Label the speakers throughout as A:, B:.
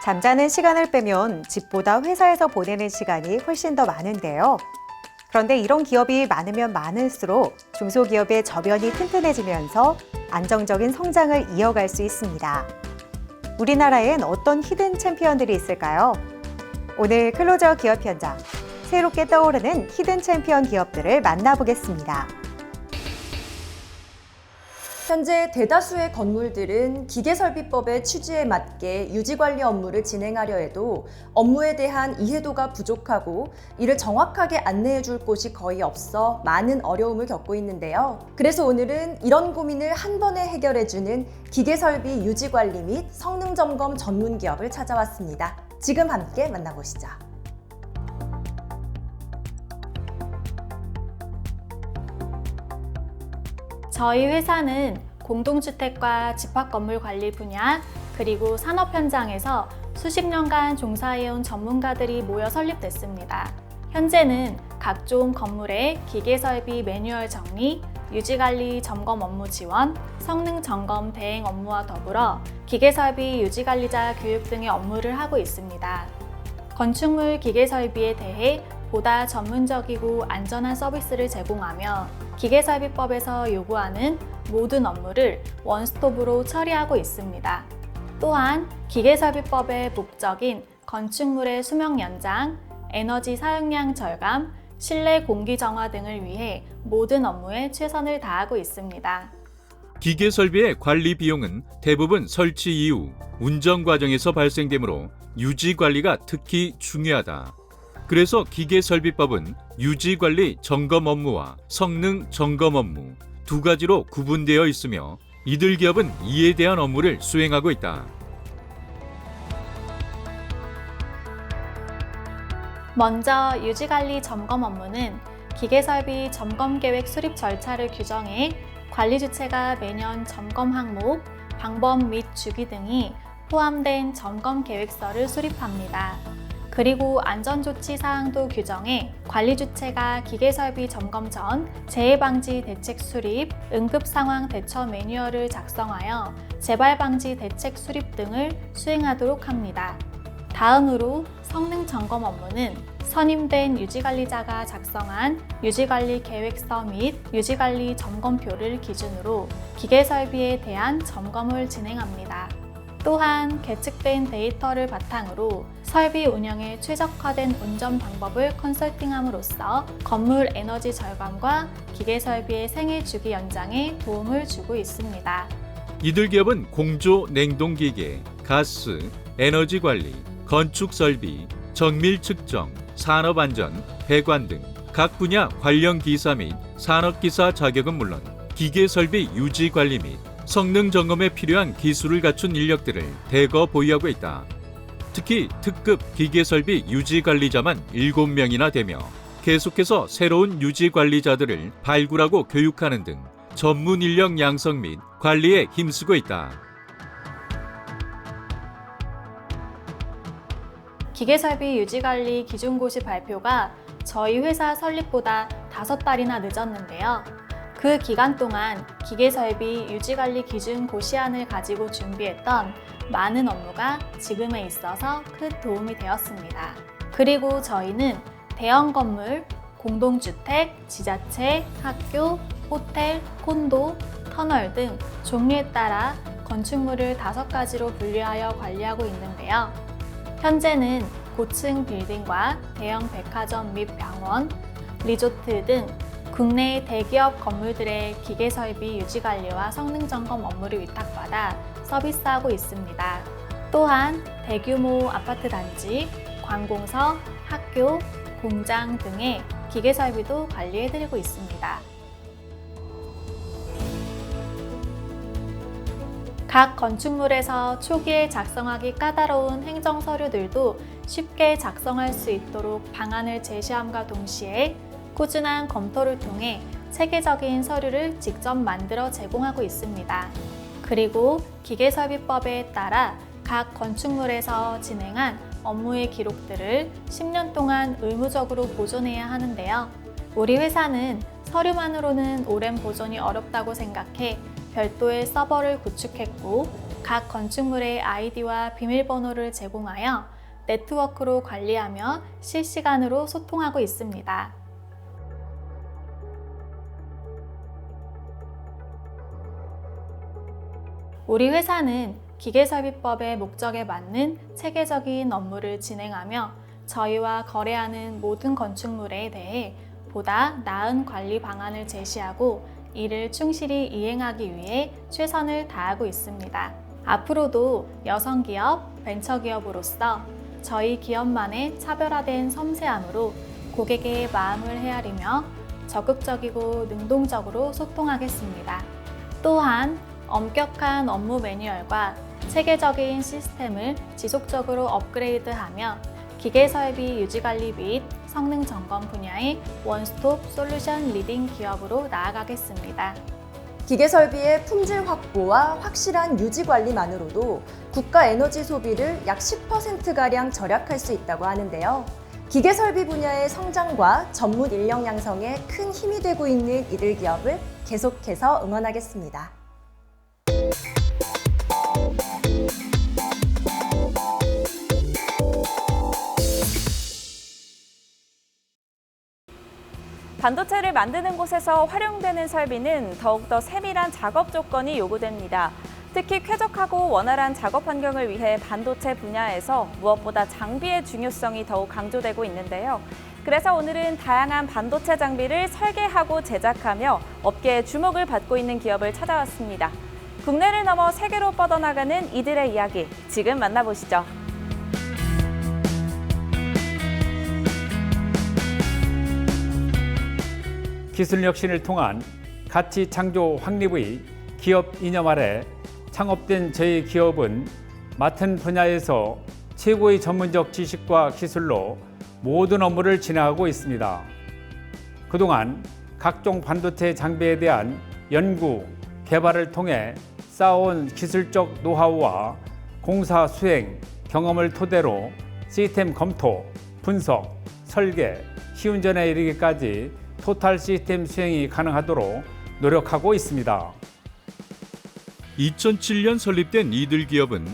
A: 잠자는 시간을 빼면 집보다 회사에서 보내는 시간이 훨씬 더 많은데요. 그런데 이런 기업이 많으면 많을수록 중소기업의 저변이 튼튼해지면서 안정적인 성장을 이어갈 수 있습니다. 우리나라엔 어떤 히든 챔피언들이 있을까요? 오늘 클로저 기업 현장, 새롭게 떠오르는 히든 챔피언 기업들을 만나보겠습니다.
B: 현재 대다수의 건물들은 기계설비법의 취지에 맞게 유지관리 업무를 진행하려 해도 업무에 대한 이해도가 부족하고 이를 정확하게 안내해 줄 곳이 거의 없어 많은 어려움을 겪고 있는데요. 그래서 오늘은 이런 고민을 한 번에 해결해 주는 기계설비 유지관리 및 성능점검 전문 기업을 찾아왔습니다. 지금 함께 만나보시죠.
C: 저희 회사는 공동주택과 집합건물 관리 분야, 그리고 산업 현장에서 수십 년간 종사해온 전문가들이 모여 설립됐습니다. 현재는 각종 건물의 기계설비 매뉴얼 정리, 유지관리 점검 업무 지원, 성능 점검 대행 업무와 더불어 기계설비 유지관리자 교육 등의 업무를 하고 있습니다. 건축물 기계설비에 대해 보다 전문적이고 안전한 서비스를 제공하며 기계설비법에서 요구하는 모든 업무를 원스톱으로 처리하고 있습니다. 또한 기계설비법의 목적인 건축물의 수명 연장, 에너지 사용량 절감, 실내 공기 정화 등을 위해 모든 업무에 최선을 다하고 있습니다.
D: 기계 설비의 관리 비용은 대부분 설치 이후 운전 과정에서 발생되므로 유지 관리가 특히 중요하다. 그래서 기계설비법은 유지관리 점검 업무와 성능 점검 업무 두 가지로 구분되어 있으며 이들 기업은 이에 대한 업무를 수행하고 있다.
C: 먼저 유지관리 점검 업무는 기계설비 점검계획 수립 절차를 규정해 관리 주체가 매년 점검 항목, 방법 및 주기 등이 포함된 점검 계획서를 수립합니다. 그리고 안전조치 사항도 규정해 관리 주체가 기계설비 점검 전 재해방지 대책 수립, 응급상황 대처 매뉴얼을 작성하여 재발방지 대책 수립 등을 수행하도록 합니다. 다음으로 성능 점검 업무는 선임된 유지관리자가 작성한 유지관리 계획서 및 유지관리 점검표를 기준으로 기계설비에 대한 점검을 진행합니다. 또한 계측된 데이터를 바탕으로 설비 운영에 최적화된 운전 방법을 컨설팅함으로써 건물 에너지 절감과 기계 설비의 생애 주기 연장에 도움을 주고 있습니다.
D: 이들 기업은 공조 냉동기계, 가스, 에너지 관리, 건축 설비, 정밀 측정, 산업안전, 배관 등 각 분야 관련 기사 및 산업기사 자격은 물론 기계 설비 유지 관리 및 성능 점검에 필요한 기술을 갖춘 인력들을 대거 보유하고 있다. 특히 특급 기계설비 유지관리자만 7명이나 되며 계속해서 새로운 유지관리자들을 발굴하고 교육하는 등 전문 인력 양성 및 관리에 힘쓰고 있다.
C: 기계설비 유지관리 기준고시 발표가 저희 회사 설립보다 5달이나 늦었는데요. 그 기간 동안 기계설비 유지관리 기준 고시안을 가지고 준비했던 많은 업무가 지금에 있어서 큰 도움이 되었습니다. 그리고 저희는 대형 건물, 공동주택, 지자체, 학교, 호텔, 콘도, 터널 등 종류에 따라 건축물을 5가지로 분류하여 관리하고 있는데요. 현재는 고층 빌딩과 대형 백화점 및 병원, 리조트 등 국내 대기업 건물들의 기계설비 유지관리와 성능점검 업무를 위탁받아 서비스하고 있습니다. 또한 대규모 아파트 단지, 관공서, 학교, 공장 등의 기계설비도 관리해드리고 있습니다. 각 건축물에서 초기에 작성하기 까다로운 행정서류들도 쉽게 작성할 수 있도록 방안을 제시함과 동시에 꾸준한 검토를 통해 체계적인 서류를 직접 만들어 제공하고 있습니다. 그리고 기계설비법에 따라 각 건축물에서 진행한 업무의 기록들을 10년 동안 의무적으로 보존해야 하는데요. 우리 회사는 서류만으로는 오랜 보존이 어렵다고 생각해 별도의 서버를 구축했고 각 건축물의 아이디와 비밀번호를 제공하여 네트워크로 관리하며 실시간으로 소통하고 있습니다. 우리 회사는 기계설비법의 목적에 맞는 체계적인 업무를 진행하며 저희와 거래하는 모든 건축물에 대해 보다 나은 관리 방안을 제시하고 이를 충실히 이행하기 위해 최선을 다하고 있습니다. 앞으로도 여성기업, 벤처기업으로서 저희 기업만의 차별화된 섬세함으로 고객의 마음을 헤아리며 적극적이고 능동적으로 소통하겠습니다. 또한 엄격한 업무 매뉴얼과 체계적인 시스템을 지속적으로 업그레이드하며 기계설비 유지관리 및 성능 점검 분야의 원스톱 솔루션 리딩 기업으로 나아가겠습니다.
B: 기계설비의 품질 확보와 확실한 유지 관리만으로도 국가 에너지 소비를 약 10%가량 절약할 수 있다고 하는데요. 기계설비 분야의 성장과 전문 인력 양성에 큰 힘이 되고 있는 이들 기업을 계속해서 응원하겠습니다.
E: 반도체를 만드는 곳에서 활용되는 설비는 더욱더 세밀한 작업 조건이 요구됩니다. 특히 쾌적하고 원활한 작업 환경을 위해 반도체 분야에서 무엇보다 장비의 중요성이 더욱 강조되고 있는데요. 그래서 오늘은 다양한 반도체 장비를 설계하고 제작하며 업계의 주목을 받고 있는 기업을 찾아왔습니다. 국내를 넘어 세계로 뻗어나가는 이들의 이야기, 지금 만나보시죠.
F: 기술 혁신을 통한 가치 창조 확립의 기업 이념 아래 창업된 저희 기업은 맡은 분야에서 최고의 전문적 지식과 기술로 모든 업무를 진행하고 있습니다. 그동안 각종 반도체 장비에 대한 연구, 개발을 통해 쌓아온 기술적 노하우와 공사 수행 경험을 토대로 시스템 검토, 분석, 설계, 시운전에 이르기까지 토탈 시스템 수행이 가능하도록 노력하고 있습니다.
D: 2007년 설립된 이들 기업은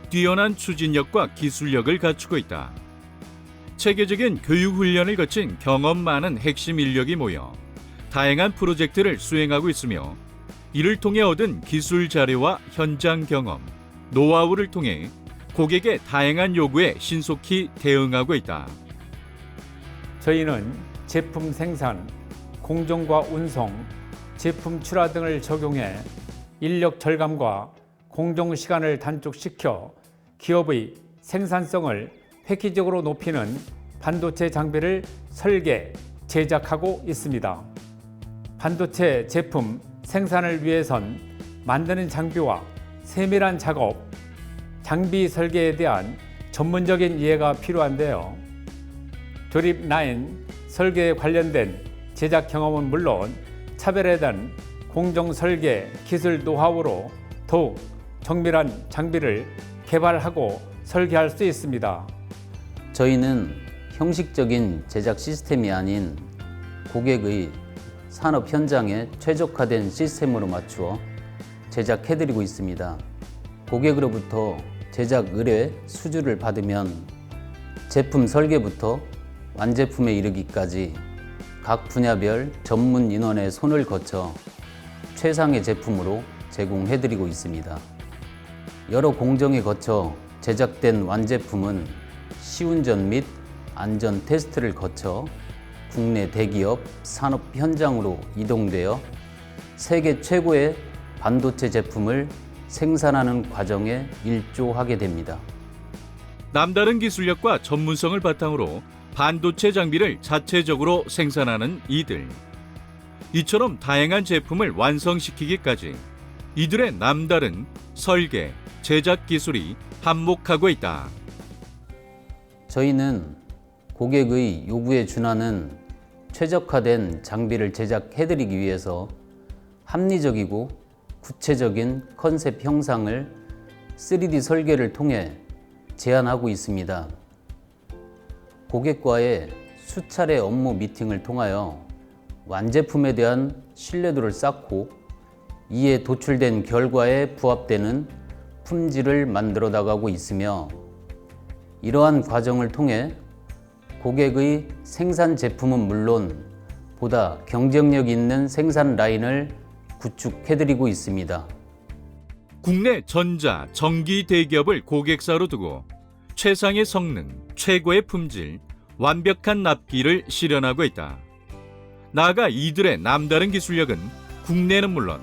D: 뛰어난 추진력과 기술력을 갖추고 있다. 체계적인 교육 훈련을 거친 경험 많은 핵심 인력이 모여 다양한 프로젝트를 수행하고 있으며 이를 통해 얻은 기술 자료와 현장 경험, 노하우를 통해 고객의 다양한 요구에 신속히 대응하고 있다.
F: 저희는 제품 생산, 공정과 운송, 제품 출하 등을 적용해 인력 절감과 공정 시간을 단축시켜 기업의 생산성을 획기적으로 높이는 반도체 장비를 설계, 제작하고 있습니다. 반도체 제품 생산을 위해선 만드는 장비와 세밀한 작업, 장비 설계에 대한 전문적인 이해가 필요한데요. 조립 라인, 설계에 관련된 제작 경험은 물론 차별화된 공정 설계 기술 노하우로 더욱 정밀한 장비를 개발하고 설계할 수 있습니다.
G: 저희는 형식적인 제작 시스템이 아닌 고객의 산업 현장에 최적화된 시스템으로 맞추어 제작해드리고 있습니다. 고객으로부터 제작 의뢰 수주를 받으면 제품 설계부터 완제품에 이르기까지 각 분야별 전문 인원의 손을 거쳐 최상의 제품으로 제공해드리고 있습니다. 여러 공정에 거쳐 제작된 완제품은 시운전 및 안전 테스트를 거쳐 국내 대기업 산업 현장으로 이동되어 세계 최고의 반도체 제품을 생산하는 과정에 일조하게 됩니다.
D: 남다른 기술력과 전문성을 바탕으로 반도체 장비를 자체적으로 생산하는 이들. 이처럼 다양한 제품을 완성시키기까지 이들의 남다른 설계, 제작 기술이 한몫하고 있다.
G: 저희는 고객의 요구에 준하는 최적화된 장비를 제작해드리기 위해서 합리적이고 구체적인 컨셉 형상을 3D 설계를 통해 제안하고 있습니다. 고객과의 수차례 업무 미팅을 통하여 완제품에 대한 신뢰도를 쌓고 이에 도출된 결과에 부합되는 품질을 만들어 나가고 있으며 이러한 과정을 통해 고객의 생산 제품은 물론 보다 경쟁력 있는 생산 라인을 구축해드리고 있습니다.
D: 국내 전자, 전기 대기업을 고객사로 두고 최상의 성능, 최고의 품질, 완벽한 납기를 실현하고 있다. 나아가 이들의 남다른 기술력은 국내는 물론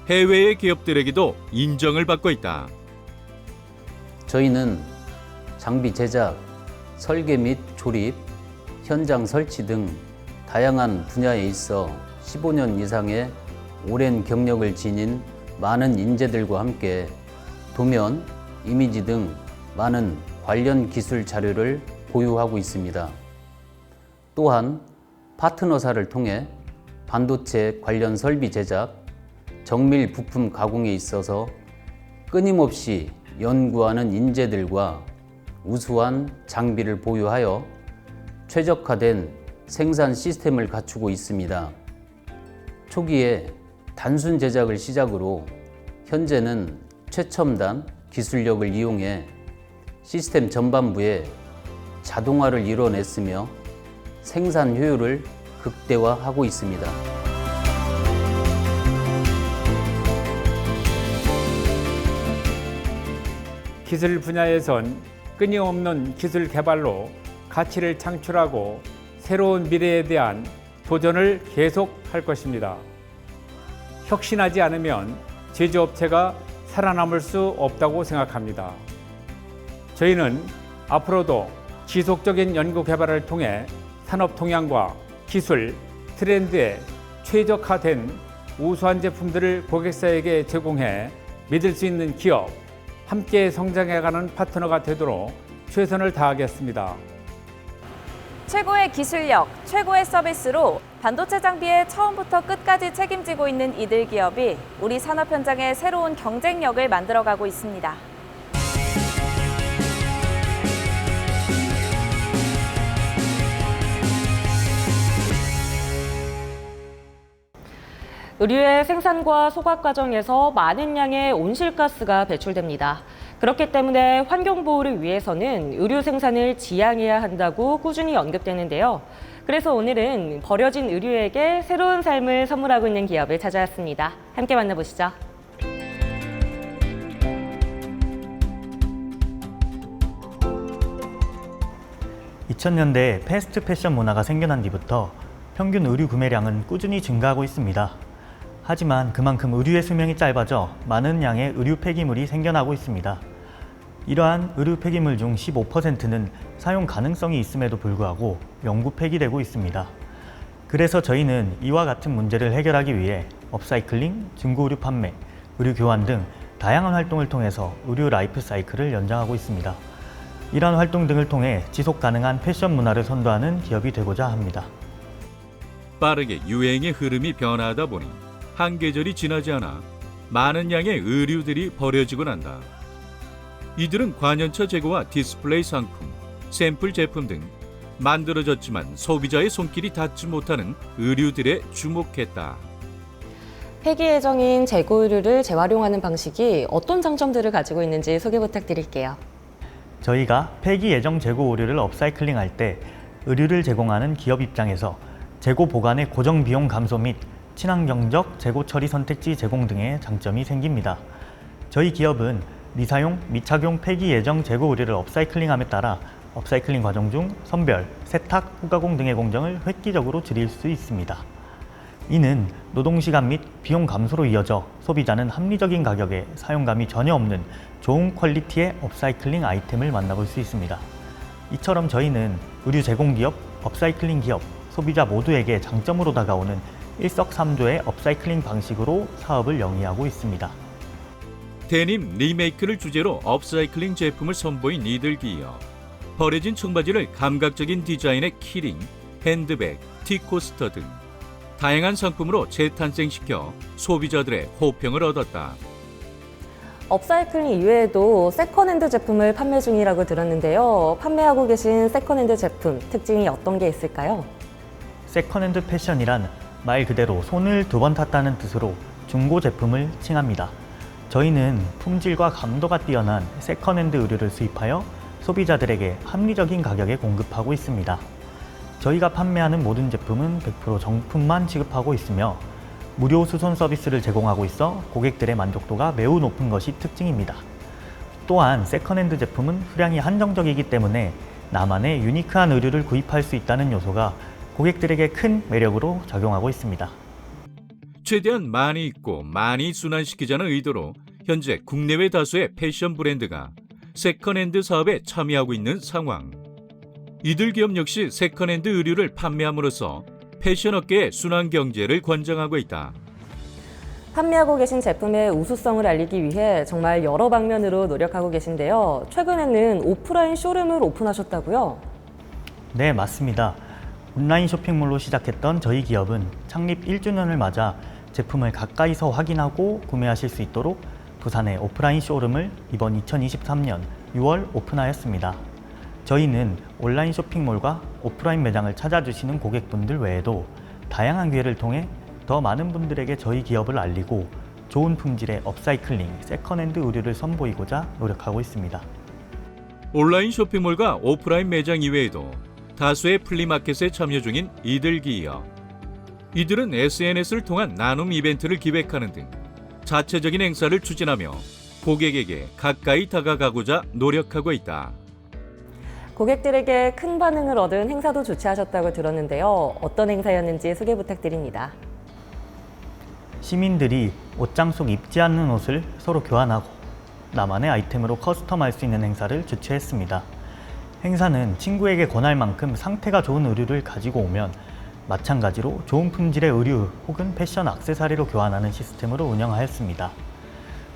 D: 해외의 기업들에게도 인정을 받고 있다.
G: 저희는 장비 제작, 설계 및 조립, 현장 설치 등 다양한 분야에 있어 15년 이상의 오랜 경력을 지닌 많은 인재들과 함께 도면, 이미지 등 많은 관련 기술 자료를 보유하고 있습니다. 또한 파트너사를 통해 반도체 관련 설비 제작, 정밀 부품 가공에 있어서 끊임없이 연구하는 인재들과 우수한 장비를 보유하여 최적화된 생산 시스템을 갖추고 있습니다. 초기에 단순 제작을 시작으로 현재는 최첨단 기술력을 이용해 시스템 전반부에 자동화를 이뤄냈으며 생산 효율을 극대화하고 있습니다.
F: 기술 분야에선 끊임없는 기술 개발로 가치를 창출하고 새로운 미래에 대한 도전을 계속할 것입니다. 혁신하지 않으면 제조업체가 살아남을 수 없다고 생각합니다. 저희는 앞으로도 지속적인 연구 개발을 통해 산업 동향과 기술, 트렌드에 최적화된 우수한 제품들을 고객사에게 제공해 믿을 수 있는 기업, 함께 성장해가는 파트너가 되도록 최선을 다하겠습니다.
E: 최고의 기술력, 최고의 서비스로 반도체 장비에 처음부터 끝까지 책임지고 있는 이들 기업이 우리 산업 현장에 새로운 경쟁력을 만들어가고 있습니다.
H: 의류의 생산과 소각 과정에서 많은 양의 온실가스가 배출됩니다. 그렇기 때문에 환경보호를 위해서는 의류 생산을 지양해야 한다고 꾸준히 언급되는데요. 그래서 오늘은 버려진 의류에게 새로운 삶을 선물하고 있는 기업을 찾아왔습니다. 함께 만나보시죠.
I: (2000년대에) 패스트 패션 문화가 생겨난 뒤부터 평균 의류 구매량은 꾸준히 증가하고 있습니다. 하지만 그만큼 의류의 수명이 짧아져 많은 양의 의류 폐기물이 생겨나고 있습니다. 이러한 의류 폐기물 중 15%는 사용 가능성이 있음에도 불구하고 영구 폐기되고 있습니다. 그래서 저희는 이와 같은 문제를 해결하기 위해 업사이클링, 중고 의류 판매, 의류 교환 등 다양한 활동을 통해서 의류 라이프 사이클을 연장하고 있습니다. 이러한 활동 등을 통해 지속 가능한 패션 문화를 선도하는 기업이 되고자 합니다.
D: 빠르게 유행의 흐름이 변하다 보니 한 계절이 지나지 않아 많은 양의 의류들이 버려지곤 한다. 이들은 관연처 재고와 디스플레이 상품, 샘플 제품 등 만들어졌지만 소비자의 손길이 닿지 못하는 의류들에 주목했다.
H: 폐기 예정인 재고 의류를 재활용하는 방식이 어떤 장점들을 가지고 있는지 소개 부탁드릴게요.
I: 저희가 폐기 예정 재고 의류를 업사이클링할 때 의류를 제공하는 기업 입장에서 재고 보관의 고정 비용 감소 및 친환경적 재고 처리 선택지 제공 등의 장점이 생깁니다. 저희 기업은 미사용, 미착용 폐기 예정 재고 의류를 업사이클링함에 따라 업사이클링 과정 중 선별, 세탁, 후가공 등의 공정을 획기적으로 줄일 수 있습니다. 이는 노동시간 및 비용 감소로 이어져 소비자는 합리적인 가격에 사용감이 전혀 없는 좋은 퀄리티의 업사이클링 아이템을 만나볼 수 있습니다. 이처럼 저희는 의류 제공기업, 업사이클링 기업, 소비자 모두에게 장점으로 다가오는 일석삼조의 업사이클링 방식으로 사업을 영위하고 있습니다.
D: 데님 리메이크를 주제로 업사이클링 제품을 선보인 이들 기업. 버려진 청바지를 감각적인 디자인의 키링, 핸드백, 티코스터 등 다양한 상품으로 재탄생시켜 소비자들의 호평을 얻었다.
H: 업사이클링 이외에도 세컨핸드 제품을 판매 중이라고 들었는데요. 판매하고 계신 세컨핸드 제품 특징이 어떤 게 있을까요?
I: 세컨핸드 패션이란 말 그대로 손을 두 번 탔다는 뜻으로 중고 제품을 칭합니다. 저희는 품질과 감도가 뛰어난 세컨핸드 의류를 수입하여 소비자들에게 합리적인 가격에 공급하고 있습니다. 저희가 판매하는 모든 제품은 100% 정품만 취급하고 있으며 무료 수선 서비스를 제공하고 있어 고객들의 만족도가 매우 높은 것이 특징입니다. 또한 세컨핸드 제품은 수량이 한정적이기 때문에 나만의 유니크한 의류를 구입할 수 있다는 요소가 고객들에게 큰 매력으로 작용하고 있습니다.
D: 최대한 많이 입고 많이 순환시키자는 의도로 현재 국내외 다수의 패션 브랜드가 세컨핸드 사업에 참여하고 있는 상황. 이들 기업 역시 세컨핸드 의류를 판매함으로써 패션 업계의 순환 경제를 권장하고 있다.
H: 판매하고 계신 제품의 우수성을 알리기 위해 정말 여러 방면으로 노력하고 계신데요. 최근에는 오프라인 쇼룸을 오픈하셨다고요?
I: 네, 맞습니다. 온라인 쇼핑몰로 시작했던 저희 기업은 창립 1주년을 맞아 제품을 가까이서 확인하고 구매하실 수 있도록 부산의 오프라인 쇼룸을 이번 2023년 6월 오픈하였습니다. 저희는 온라인 쇼핑몰과 오프라인 매장을 찾아주시는 고객분들 외에도 다양한 기회를 통해 더 많은 분들에게 저희 기업을 알리고 좋은 품질의 업사이클링, 세컨핸드 의류를 선보이고자 노력하고 있습니다.
D: 온라인 쇼핑몰과 오프라인 매장 이외에도 다수의 플리마켓에 참여 중인 이들 기업. 이들은 SNS를 통한 나눔 이벤트를 기획하는 등 자체적인 행사를 추진하며 고객에게 가까이 다가가고자 노력하고 있다.
H: 고객들에게 큰 반응을 얻은 행사도 주최하셨다고 들었는데요. 어떤 행사였는지 소개 부탁드립니다.
I: 시민들이 옷장 속 입지 않는 옷을 서로 교환하고 나만의 아이템으로 커스텀할 수 있는 행사를 주최했습니다. 행사는 친구에게 권할 만큼 상태가 좋은 의류를 가지고 오면 마찬가지로 좋은 품질의 의류 혹은 패션 액세서리로 교환하는 시스템으로 운영하였습니다.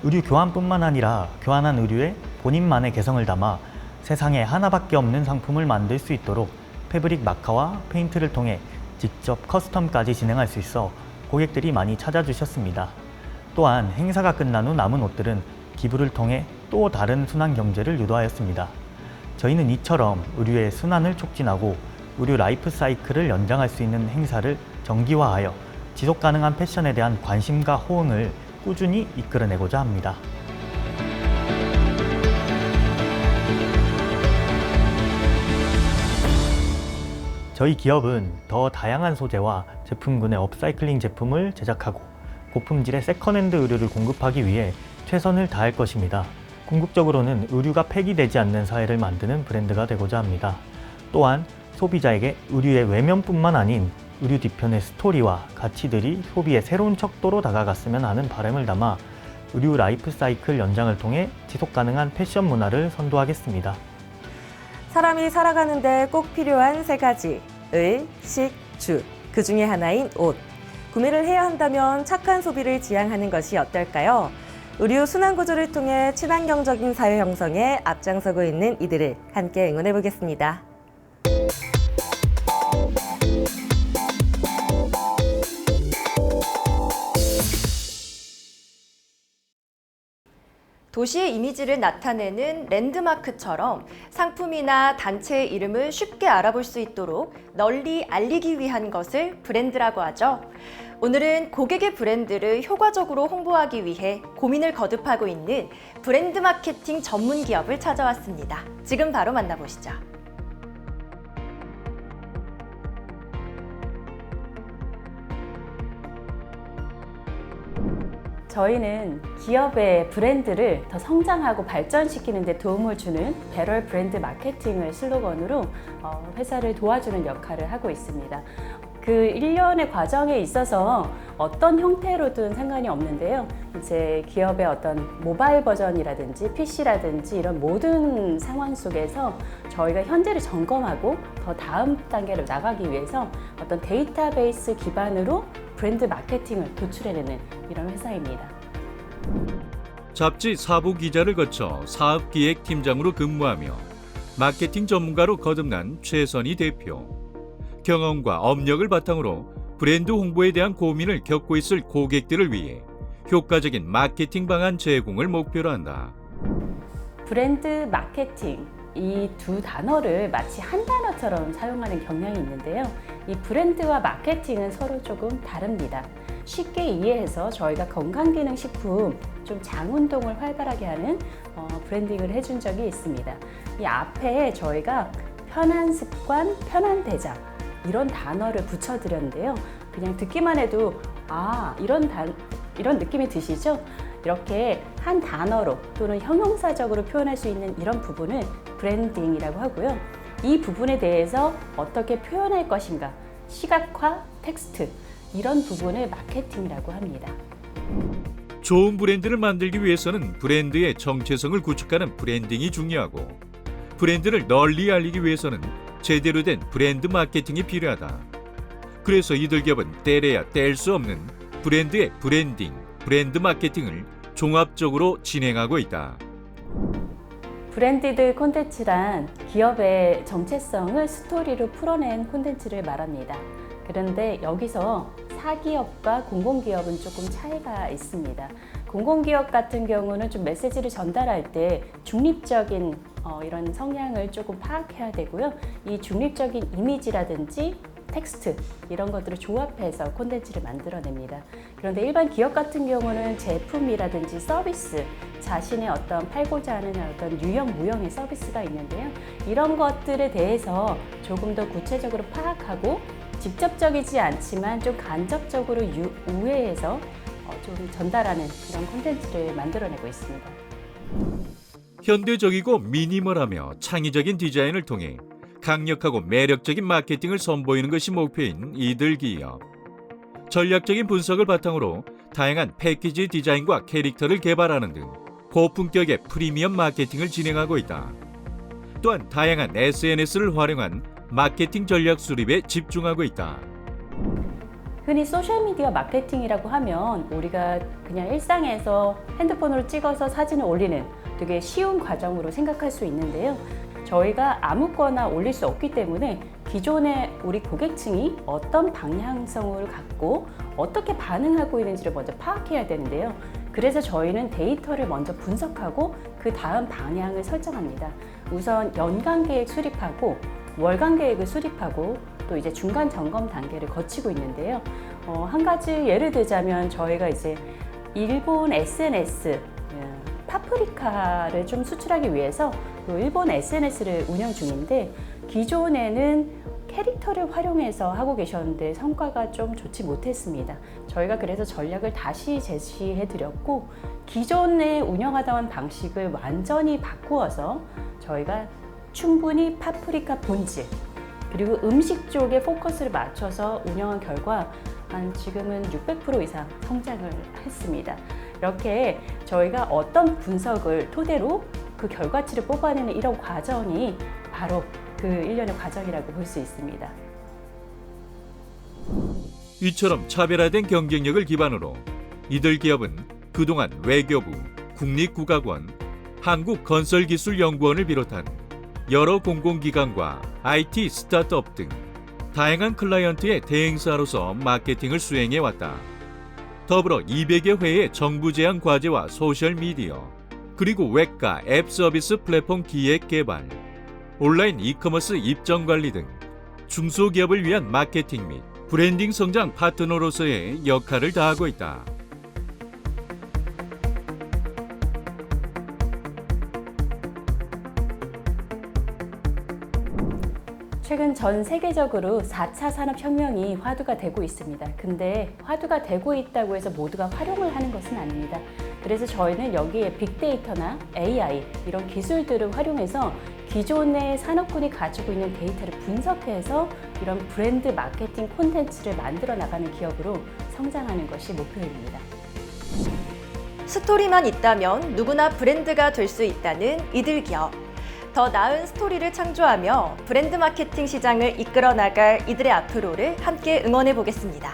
I: 의류 교환뿐만 아니라 교환한 의류에 본인만의 개성을 담아 세상에 하나밖에 없는 상품을 만들 수 있도록 패브릭 마카와 페인트를 통해 직접 커스텀까지 진행할 수 있어 고객들이 많이 찾아주셨습니다. 또한 행사가 끝난 후 남은 옷들은 기부를 통해 또 다른 순환 경제를 유도하였습니다. 저희는 이처럼 의류의 순환을 촉진하고 의류 라이프 사이클을 연장할 수 있는 행사를 정기화하여 지속 가능한 패션에 대한 관심과 호응을 꾸준히 이끌어내고자 합니다. 저희 기업은 더 다양한 소재와 제품군의 업사이클링 제품을 제작하고 고품질의 세컨핸드 의류를 공급하기 위해 최선을 다할 것입니다. 궁극적으로는 의류가 폐기되지 않는 사회를 만드는 브랜드가 되고자 합니다. 또한 소비자에게 의류의 외면뿐만 아닌 의류 뒤편의 스토리와 가치들이 소비의 새로운 척도로 다가갔으면 하는 바람을 담아 의류 라이프 사이클 연장을 통해 지속 가능한 패션 문화를 선도하겠습니다.
H: 사람이 살아가는데 꼭 필요한 세 가지. 의, 식, 주. 그 중에 하나인 옷. 구매를 해야 한다면 착한 소비를 지향하는 것이 어떨까요? 의류 순환 구조를 통해 친환경적인 사회 형성에 앞장서고 있는 이들을 함께 응원해 보겠습니다.
B: 도시의 이미지를 나타내는 랜드마크처럼 상품이나 단체의 이름을 쉽게 알아볼 수 있도록 널리 알리기 위한 것을 브랜드라고 하죠. 오늘은 고객의 브랜드를 효과적으로 홍보하기 위해 고민을 거듭하고 있는 브랜드 마케팅 전문 기업을 찾아왔습니다. 지금 바로 만나보시죠.
J: 저희는 기업의 브랜드를 더 성장하고 발전시키는 데 도움을 주는 배럴 브랜드 마케팅을 슬로건으로 회사를 도와주는 역할을 하고 있습니다. 그 일련의 과정에 있어서 어떤 형태로든 상관이 없는데요. 이제 기업의 어떤 모바일 버전이라든지 PC라든지 이런 모든 상황 속에서 저희가 현재를 점검하고 더 다음 단계로 나가기 위해서 어떤 데이터베이스 기반으로 브랜드 마케팅을 도출해내는 이런 회사입니다.
D: 잡지 사부 기자를 거쳐 사업기획팀장으로 근무하며 마케팅 전문가로 거듭난 최선희 대표. 경험과 업력을 바탕으로 브랜드 홍보에 대한 고민을 겪고 있을 고객들을 위해 효과적인 마케팅 방안 제공을 목표로 한다.
J: 브랜드 마케팅, 이 두 단어를 마치 한 단어처럼 사용하는 경향이 있는데요. 이 브랜드와 마케팅은 서로 조금 다릅니다. 쉽게 이해해서 저희가 건강기능식품 좀 장운동을 활발하게 하는 브랜딩을 해준 적이 있습니다. 이 앞에 저희가 편한 습관, 편한 대장 이런 단어를 붙여드렸는데요. 그냥 듣기만 해도 이런 느낌이 드시죠? 이렇게 한 단어로 또는 형용사적으로 표현할 수 있는 이런 부분을 브랜딩이라고 하고요. 이 부분에 대해서 어떻게 표현할 것인가, 시각화, 텍스트 이런 부분을 마케팅이라고 합니다.
D: 좋은 브랜드를 만들기 위해서는 브랜드의 정체성을 구축하는 브랜딩이 중요하고 브랜드를 널리 알리기 위해서는 제대로 된 브랜드 마케팅이 필요하다. 그래서 이들 기업은 떼래야 뗄 수 없는 브랜드의 브랜딩, 브랜드 마케팅을 종합적으로 진행하고 있다.
J: 브랜디드 콘텐츠란 기업의 정체성을 스토리로 풀어낸 콘텐츠를 말합니다. 그런데 여기서 사기업과 공공기업은 조금 차이가 있습니다. 공공기업 같은 경우는 좀 메시지를 전달할 때 중립적인 이런 성향을 조금 파악해야 되고요. 이 중립적인 이미지라든지 텍스트 이런 것들을 조합해서 콘텐츠를 만들어냅니다. 그런데 일반 기업 같은 경우는 제품이라든지 서비스, 자신의 어떤 팔고자 하는 어떤 유형, 무형의 서비스가 있는데요. 이런 것들에 대해서 조금 더 구체적으로 파악하고 직접적이지 않지만 좀 간접적으로 우회해서 좀 전달하는 그런 콘텐츠를 만들어내고 있습니다.
D: 현대적이고 미니멀하며 창의적인 디자인을 통해 강력하고 매력적인 마케팅을 선보이는 것이 목표인 이들 기업. 전략적인 분석을 바탕으로 다양한 패키지 디자인과 캐릭터를 개발하는 등 고품격의 프리미엄 마케팅을 진행하고 있다. 또한 다양한 SNS를 활용한 마케팅 전략 수립에 집중하고 있다.
J: 흔히 소셜미디어 마케팅이라고 하면 우리가 그냥 일상에서 핸드폰으로 찍어서 사진을 올리는 되게 쉬운 과정으로 생각할 수 있는데요. 저희가 아무거나 올릴 수 없기 때문에 기존의 우리 고객층이 어떤 방향성을 갖고 어떻게 반응하고 있는지를 먼저 파악해야 되는데요. 그래서 저희는 데이터를 먼저 분석하고 그 다음 방향을 설정합니다. 우선 연간 계획 수립하고 월간 계획을 수립하고 또 이제 중간 점검 단계를 거치고 있는데요. 한 가지 예를 들자면 저희가 이제 일본 SNS 파프리카를 좀 수출하기 위해서 일본 SNS를 운영 중인데 기존에는 캐릭터를 활용해서 하고 계셨는데 성과가 좀 좋지 못했습니다. 저희가 그래서 전략을 다시 제시해 드렸고 기존에 운영하던 방식을 완전히 바꾸어서 저희가 충분히 파프리카 본질 그리고 음식 쪽에 포커스를 맞춰서 운영한 결과 지금은 600% 이상 성장을 했습니다. 이렇게 저희가 어떤 분석을 토대로 그 결과치를 뽑아내는 이런 과정이 바로 그 일련의 과정이라고 볼 수 있습니다.
D: 이처럼 차별화된 경쟁력을 기반으로 이들 기업은 그동안 외교부, 국립국악원, 한국건설기술연구원을 비롯한 여러 공공기관과 IT 스타트업 등 다양한 클라이언트의 대행사로서 마케팅을 수행해왔다. 더불어 200여 회의 정부 제안 과제와 소셜미디어, 그리고 웹과 앱 서비스 플랫폼 기획 개발, 온라인 이커머스 입점 관리 등 중소기업을 위한 마케팅 및 브랜딩 성장 파트너로서의 역할을 다하고 있다.
J: 최근 전 세계적으로 4차 산업혁명이 화두가 되고 있습니다. 근데 화두가 되고 있다고 해서 모두가 활용을 하는 것은 아닙니다. 그래서 저희는 여기에 빅데이터나 AI 이런 기술들을 활용해서 기존의 산업군이 가지고 있는 데이터를 분석해서 이런 브랜드 마케팅 콘텐츠를 만들어 나가는 기업으로 성장하는 것이 목표입니다.
B: 스토리만 있다면 누구나 브랜드가 될 수 있다는 이들 기업. 더 나은 스토리를 창조하며 브랜드 마케팅 시장을 이끌어 나갈 이들의 앞으로를 함께 응원해 보겠습니다.